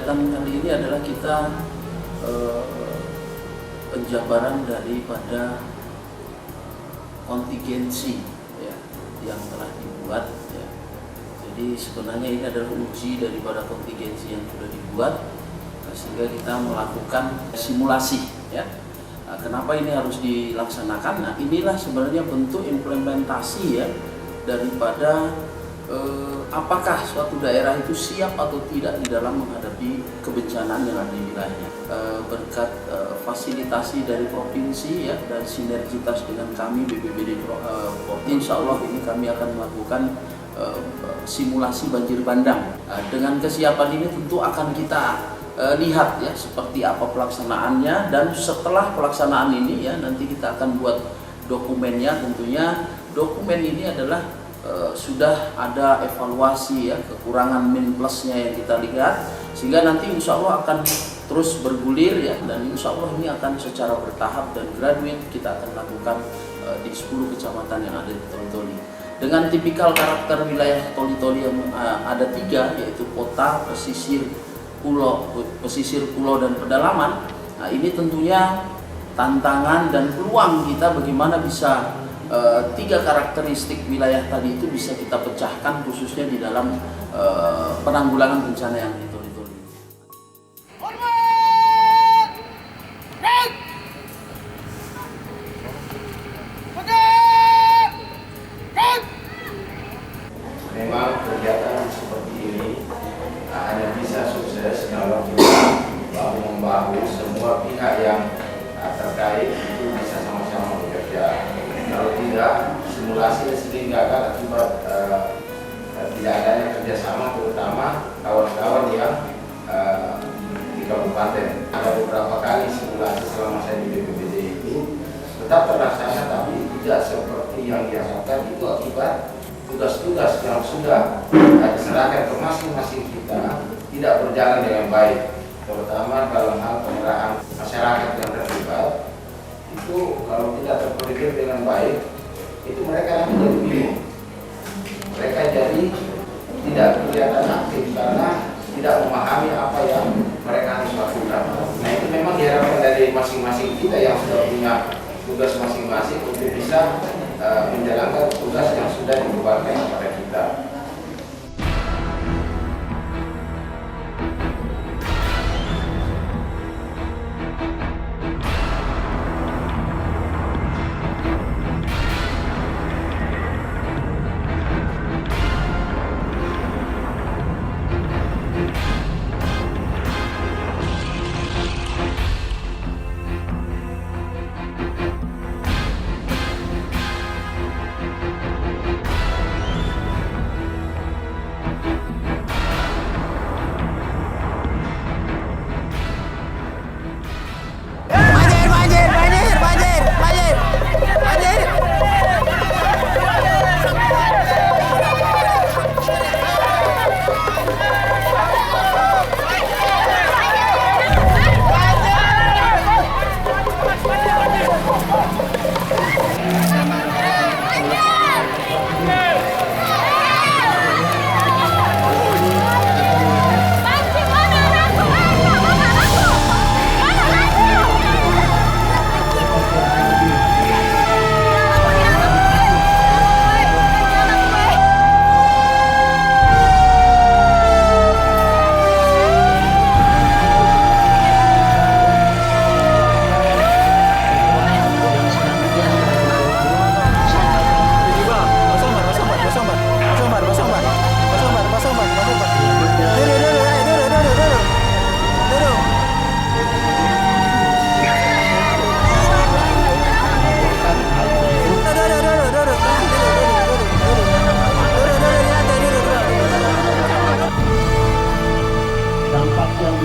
kegiatan kali ini adalah kita penjabaran daripada kontingensi ya, yang telah dibuat ya. Jadi sebenarnya ini adalah uji daripada kontingensi yang sudah dibuat, sehingga kita melakukan simulasi ya. Nah, kenapa ini harus dilaksanakan? Nah, inilah sebenarnya bentuk implementasi ya daripada apakah suatu daerah itu siap atau tidak di dalam menghadapi kebencanaan yang ada di wilayahnya. Berkat fasilitasi dari provinsi ya dan sinergitas dengan kami BPBD insya Allah ini kami akan melakukan simulasi banjir bandang. Dengan kesiapan ini tentu akan kita lihat ya seperti apa pelaksanaannya, dan setelah pelaksanaan ini ya nanti kita akan buat dokumennya. Tentunya dokumen ini adalah sudah ada evaluasi ya kekurangan min plusnya yang kita lihat, sehingga nanti insya Allah akan terus bergulir ya, dan insya Allah ini akan secara bertahap dan graduate kita akan lakukan di 10 kecamatan yang ada di Toli-Toli dengan tipikal karakter wilayah Toli-Toli yang ada 3, yaitu kota, pesisir pulau dan pedalaman. Nah, ini tentunya tantangan dan peluang kita bagaimana bisa 3 karakteristik wilayah tadi itu bisa kita pecahkan khususnya di dalam penanggulangan bencana yang di Toli-Toli. Memang kegiatan seperti ini hanya bisa sukses kalau kita bahu-membahu semua pihak yang terkait itu bisa sama-sama bekerja. Kalau tidak, simulasi sering gagal akibat tidak adanya kerjasama, terutama kawan-kawan yang di kabupaten. Ada beberapa kali simulasi selama saya di BPBD itu tetap terlaksana, tapi tidak seperti yang diharapkan. Itu akibat tugas-tugas yang sudah diserahkan ke masing-masing kita tidak berjalan dengan baik, terutama dalam hal pengerahan masyarakat yang terlibat. Itu kalau tidak terkoordinir dengan baik, itu mereka nanti jadi bingung. Mereka jadi tidak kelihatan aktif karena tidak memahami apa yang mereka harus lakukan. Nah, itu memang diharapkan dari masing-masing kita yang sudah punya tugas masing-masing untuk bisa menjalankan tugas yang sudah dibebankan kepada kita.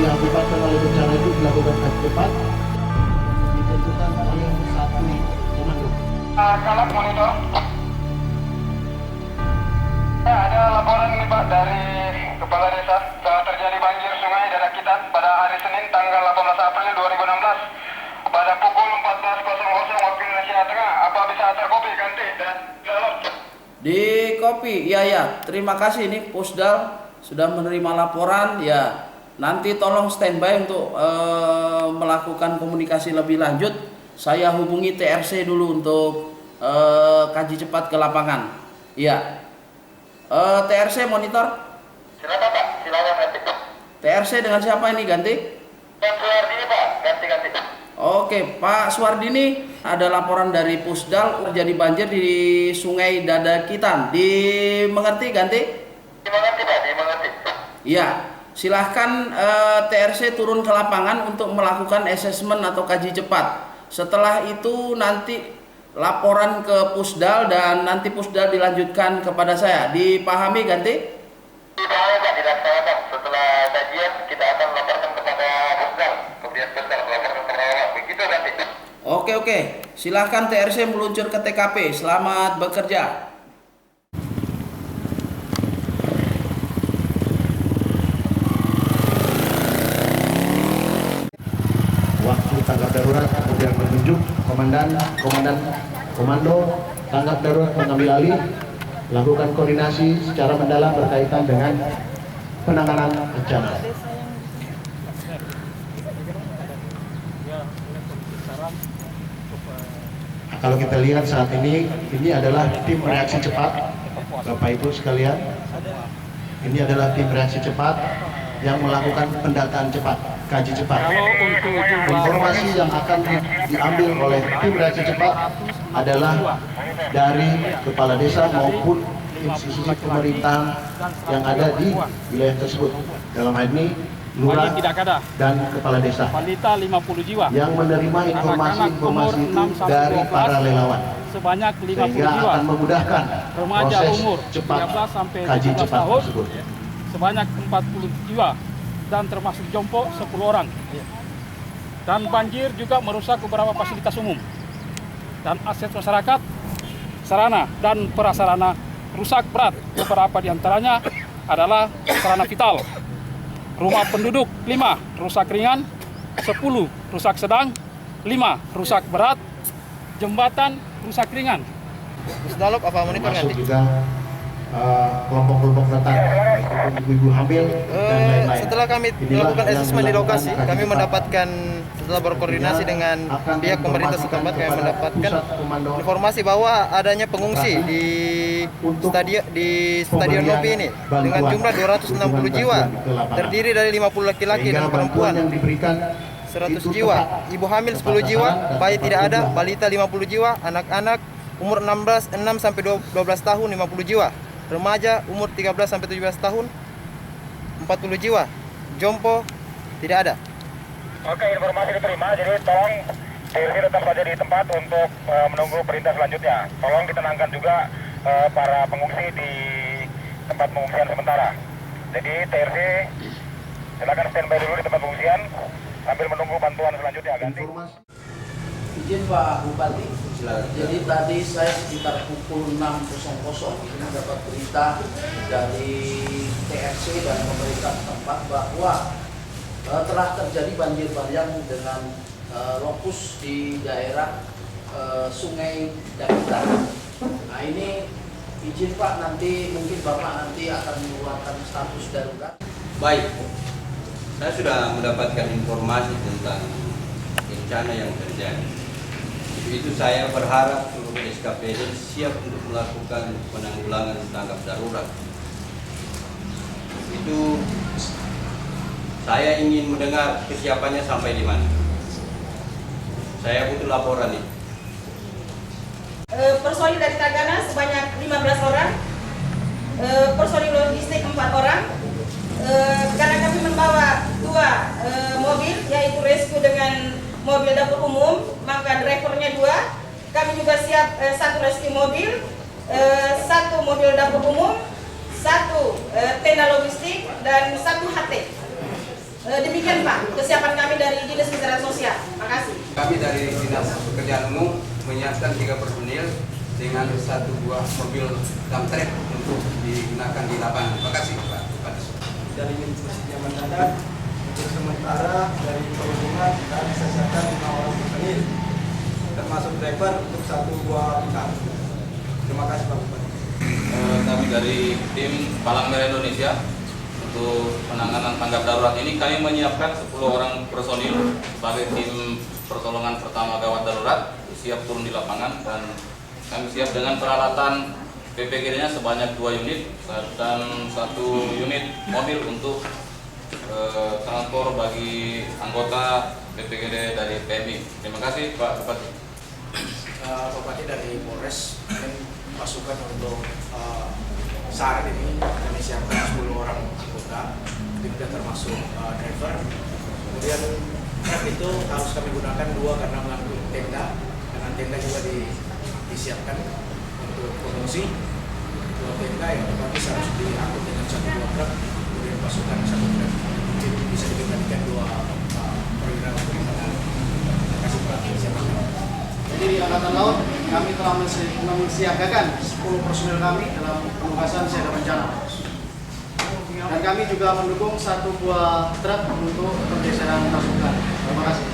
Diakibatkan oleh bencana itu dilakukan dengan cepat, ditentukan oleh satu komando. Kalap monitor. Ada laporan ini Pak dari Kepala Desa telah terjadi banjir sungai Dadakitan pada hari Senin tanggal 18 April 2016 pada pukul 14.00 waktu Indonesia Tengah. Apa bisa terkopi ganti dan dialog? Di kopi, iya ya. Terima kasih, ini Pusdal sudah menerima laporan ya. nanti tolong standby untuk melakukan komunikasi lebih lanjut. Saya hubungi TRC dulu untuk kaji cepat ke lapangan. Iya. TRC monitor. Silakan Pak, silakan ganti. TRC dengan siapa ini ganti? Pak Suardini Pak, ganti. Oke, Pak Suardini, ada laporan dari Pusdal terjadi banjir di Sungai Dadakitan. Dimengerti ganti? Dimengerti Pak, dimengerti. Iya, silahkan TRC turun ke lapangan untuk melakukan asesmen atau kaji cepat. Setelah itu nanti laporan ke Pusdal dan nanti Pusdal dilanjutkan kepada saya. Dipahami ganti? Dipahami Pak, dilaksanakan. Setelah kajian kita akan laporkan kepada Pusdal, kemudian Pusdal laporkan kepada begitu ganti. Oke, silahkan TRC meluncur ke TKP. Selamat bekerja. Waktu tanggap darurat kemudian menunjuk komando tanggap darurat mengambil alih, lakukan koordinasi secara mendalam berkaitan dengan penanganan bencana. Kalau kita lihat saat ini adalah tim reaksi cepat, Bapak Ibu sekalian. Ini adalah tim reaksi cepat yang melakukan pendataan cepat, kaji cepat. Informasi yang akan diambil oleh tim reaksi cepat adalah dari kepala desa maupun institusi pemerintahan yang ada di wilayah tersebut. Dalam hal ini lurah dan kepala desa wanita 50 jiwa yang menerima informasi-informasi itu dari para relawan, sebanyak 50 sehingga jiwa, akan memudahkan remaja proses umur cepat 13 sampai kaji 17 cepat tahun tersebut. sebanyak 40 jiwa dan termasuk jompo 10 orang. Dan banjir juga merusak beberapa fasilitas umum dan aset masyarakat, sarana dan prasarana rusak berat. Beberapa diantaranya adalah sarana vital. Rumah penduduk 5 rusak ringan, 10 rusak sedang, 5 rusak berat, jembatan rusak ringan. Pusdalop apa monitor Termasuk nanti? juga kelompok-kelompok rentan, ibu-ibu hamil dan lain-lain. Setelah kami Inilah melakukan yang asesmen di lokasi, dilakukan kami kaji mendapatkan setelah berkoordinasi dengan akan pihak pemerintah diinformasikan setempat, kami kepada mendapatkan pusat komando informasi bahwa adanya pengungsi di untuk stadion Nopi ini bantuan, dengan jumlah 260 jiwa, bantuan ke lapangan. terdiri dari 50 laki-laki Sehingga dan perempuan bantuan yang diberikan 100 itu jiwa, tepat, ibu hamil 10 tepat jiwa, sasaran dan bayi tepat tidak ada, tujuan. balita 50 jiwa, anak-anak umur 6 sampai 12 tahun 50 jiwa, remaja umur 13 sampai 17 tahun 40 jiwa, jompo tidak ada. Oke, informasi diterima. Jadi tolong TRC tetap saja di tempat untuk menunggu perintah selanjutnya. Tolong ditenangkan juga para pengungsi di tempat pengungsian sementara. Jadi TRC silakan standby dulu di tempat pengungsian sambil menunggu bantuan selanjutnya. Ganti. Informasi. Izin Pak Bupati. Jadi tadi saya sekitar pukul 6.00 ini dapat berita dari TRC dan pemerintah setempat bahwa telah terjadi banjir bandang dengan lokus di daerah Sungai Dakitan. Nah ini izin Pak, nanti mungkin Bapak nanti akan mengeluarkan status darurat. Baik, saya sudah mendapatkan informasi tentang bencana yang terjadi. Itu saya berharap seluruh SKPD siap untuk melakukan penanggulangan tanggap darurat. Itu saya ingin mendengar kesiapannya sampai di mana. Saya butuh laporan ini. Personil dari Tagana sebanyak 15 orang, personil logistik 4 orang. Karena kami membawa 2 mobil, yaitu rescue dengan mobil dapur umum, maka drivernya 2. Kami juga siap 1 rescue mobil, 1 mobil dapur umum, 1 tenda logistik, dan 1 HT. Demikian Pak, kesiapan kami dari Dinas Kesehatan Sosial. Makasih. Kami dari Dinas Pekerjaan Umum menyiapkan 3 personil dengan 1 buah mobil dump truck untuk digunakan di lapangan. Terima kasih Pak Bupati. Dari institusinya mendadak, untuk sementara dari perhubungan kami siapkan 5 orang personil, termasuk driver untuk 1 buah pickup. Terima kasih Pak Bupati. Kami dari tim Palang Merah Indonesia Untuk penanganan tanggap darurat ini kami menyiapkan 10 orang personil sebagai tim pertolongan pertama gawat darurat, siap turun di lapangan, dan kami siap dengan peralatan PPGD-nya sebanyak 2 unit dan 1 unit mobil untuk transport bagi anggota PPGD dari PMI. Terima kasih Pak Bupati. Bupati dari Polres pasukan untuk saat ini kami siapkan 10 orang anggota, tidak termasuk driver. Kemudian truk itu harus kami gunakan 2 karena mengangkut tenda, dengan tenda juga disiapkan untuk pengungsi. 2 tenda yang otomatis harus diangkut dengan 1-2 truk, kemudian pasukan 1 truk. Jadi bisa diberikan 2 program perlindungan. Terima kasih Pak. Jadi di Angkatan Laut kami telah mensiagakan 10 personil kami dalam penugasan siaga bencana. Dan kami juga mendukung 1 buah truk untuk pergeseran pasukan. Terima kasih.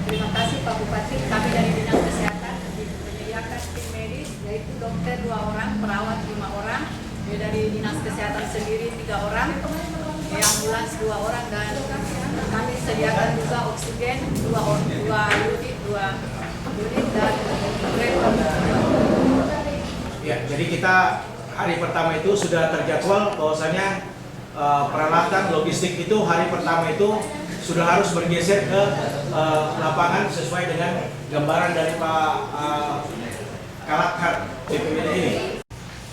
Terima kasih Pak Bupati. Kami dari Dinas Kesehatan menyediakan tim medis, yaitu dokter 2 orang, perawat 5 orang, dari Dinas Kesehatan sendiri 3 orang, ambulans 2 orang, dan kami sediakan juga oksigen 2 unit dan driver. Ya, jadi kita hari pertama itu sudah terjadwal bahwasanya peralatan logistik itu hari pertama itu sudah harus bergeser ke lapangan sesuai dengan gambaran dari Pak Kalakhat BPBD ini.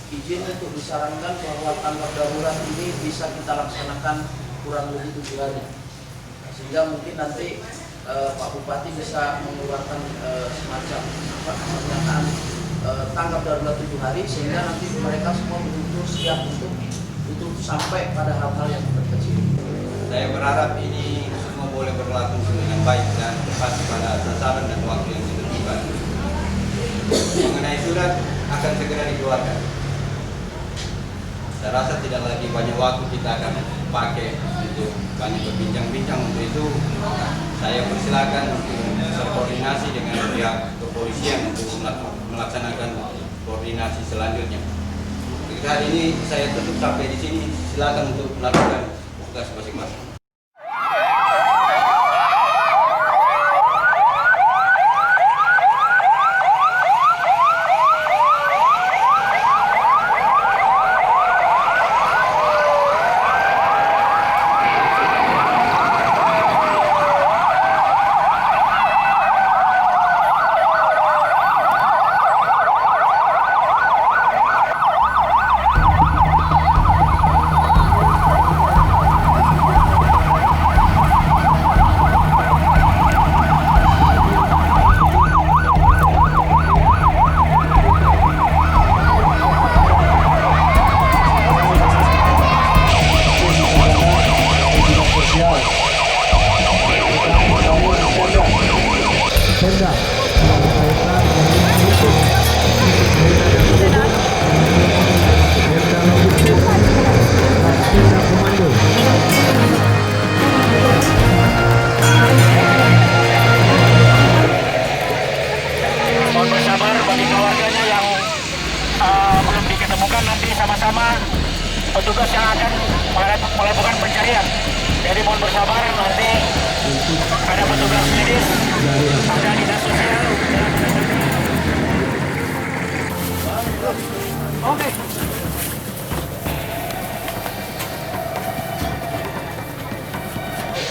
Izin untuk disarankan bahwa tanggap darurat ini bisa kita laksanakan kurang lebih 7 hari, sehingga mungkin nanti Pak Bupati bisa mengeluarkan semacam pernyataan tanggap darurat 7 hari, sehingga nanti mereka semua betul-betul siap untuk sampai pada hal-hal yang terkecil. Saya berharap ini semua boleh berlaku dengan baik dan tepat pada sasaran dan waktu yang ditentukan. Mengenai surat akan segera dikeluarkan. Saya rasa tidak lagi banyak waktu kita akan pakai untuk banyak berbincang-bincang. Untuk itu saya persilakan untuk berkoordinasi dengan pihak kepolisian untuk melaksanakan koordinasi selanjutnya. Jadi hari ini saya tutup sampai di sini. Silakan untuk melakukan tugas masing-masing. Mohon bersabar bagi keluarganya yang belum diketemukan, nanti sama-sama petugas yang akan melakukan pencarian. Jadi mohon bersabar, nanti ada petugas medis, ada dinas sosial. Oke.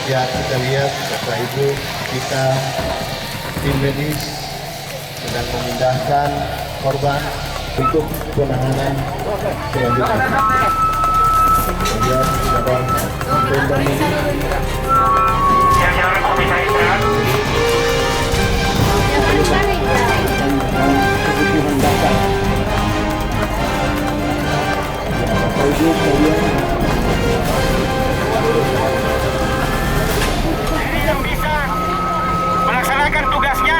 Ya, kita lihat Bapak Ibu, kita tim medis sedang memindahkan korban untuk penanganan selanjutnya. Kemudian ada tenda medis. Kebutuhan dasar. Ya, Bapak Ibu sekalian. Yang bisa melaksanakan tugasnya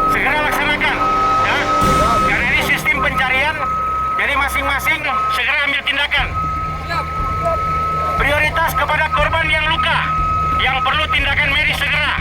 segera laksanakan, ya. Karena ini sistem pencarian, jadi masing-masing segera ambil tindakan. Prioritas kepada korban yang luka, yang perlu tindakan medis segera.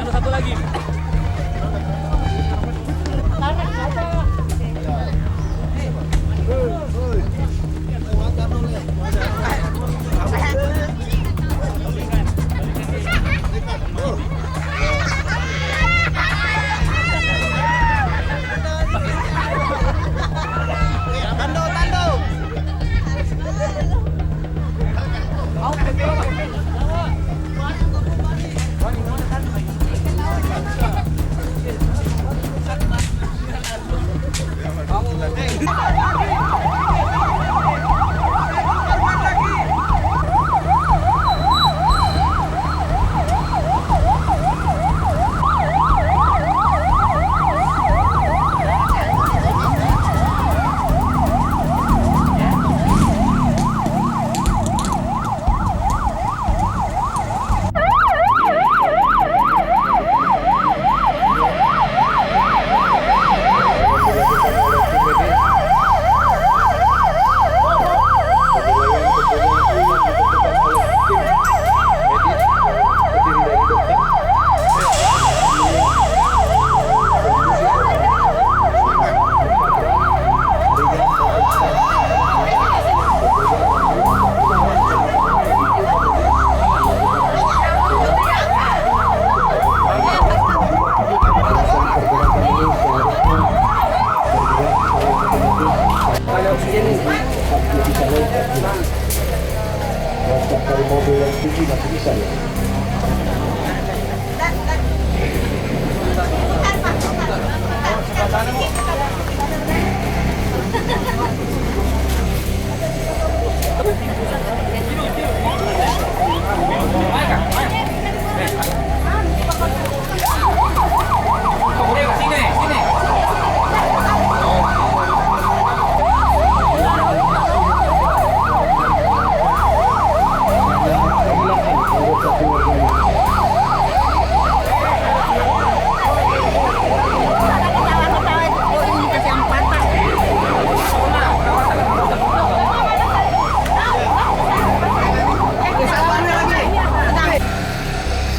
Ada satu lagi. Dari mobil yang tinggi masih bisa ya.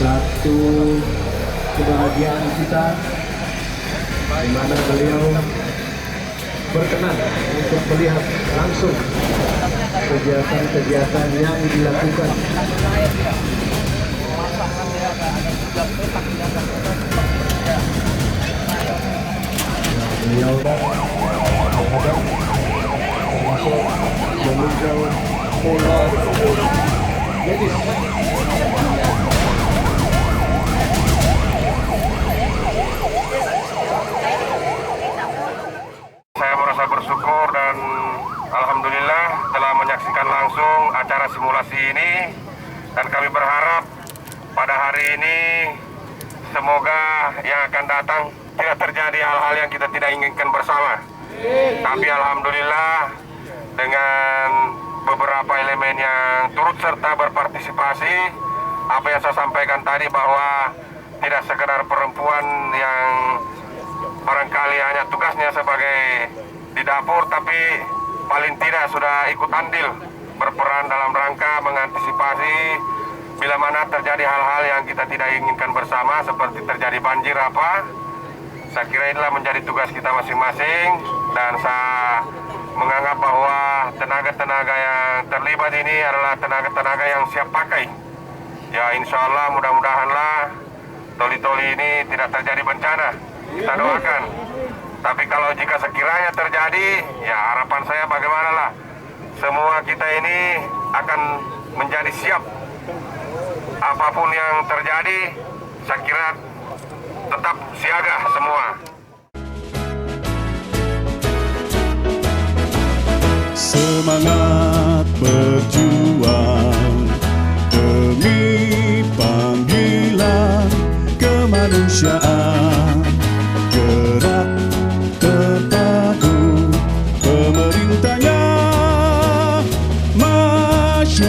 Satu kebahagiaan kita di mana beliau berkenan untuk melihat langsung kegiatan-kegiatan yang dilakukan. Beliau termasuk meninjau pola medis. Saya merasa bersyukur dan alhamdulillah telah menyaksikan langsung acara simulasi ini, dan kami berharap pada hari ini semoga yang akan datang tidak terjadi hal-hal yang kita tidak inginkan bersama. Tapi alhamdulillah dengan beberapa elemen yang turut serta berpartisipasi, apa yang saya sampaikan tadi bahwa tidak sekedar perempuan yang barangkali hanya tugasnya sebagai di dapur, tapi paling tidak sudah ikut andil berperan dalam rangka mengantisipasi bila mana terjadi hal-hal yang kita tidak inginkan bersama, seperti terjadi banjir apa. Saya kira inilah menjadi tugas kita masing-masing, dan saya menganggap bahwa tenaga-tenaga yang terlibat ini adalah tenaga-tenaga yang siap pakai. Ya insya Allah mudah-mudahanlah toli-toli ini tidak terjadi bencana. Kita doakan. Tapi kalau jika sekiranya terjadi, ya harapan saya bagaimanalah semua kita ini akan menjadi siap. Apapun yang terjadi, saya kira tetap siaga semua. Semangat berjuang demi panggilan kemanusiaan, gerak terpadu pemerintahnya, masyarakat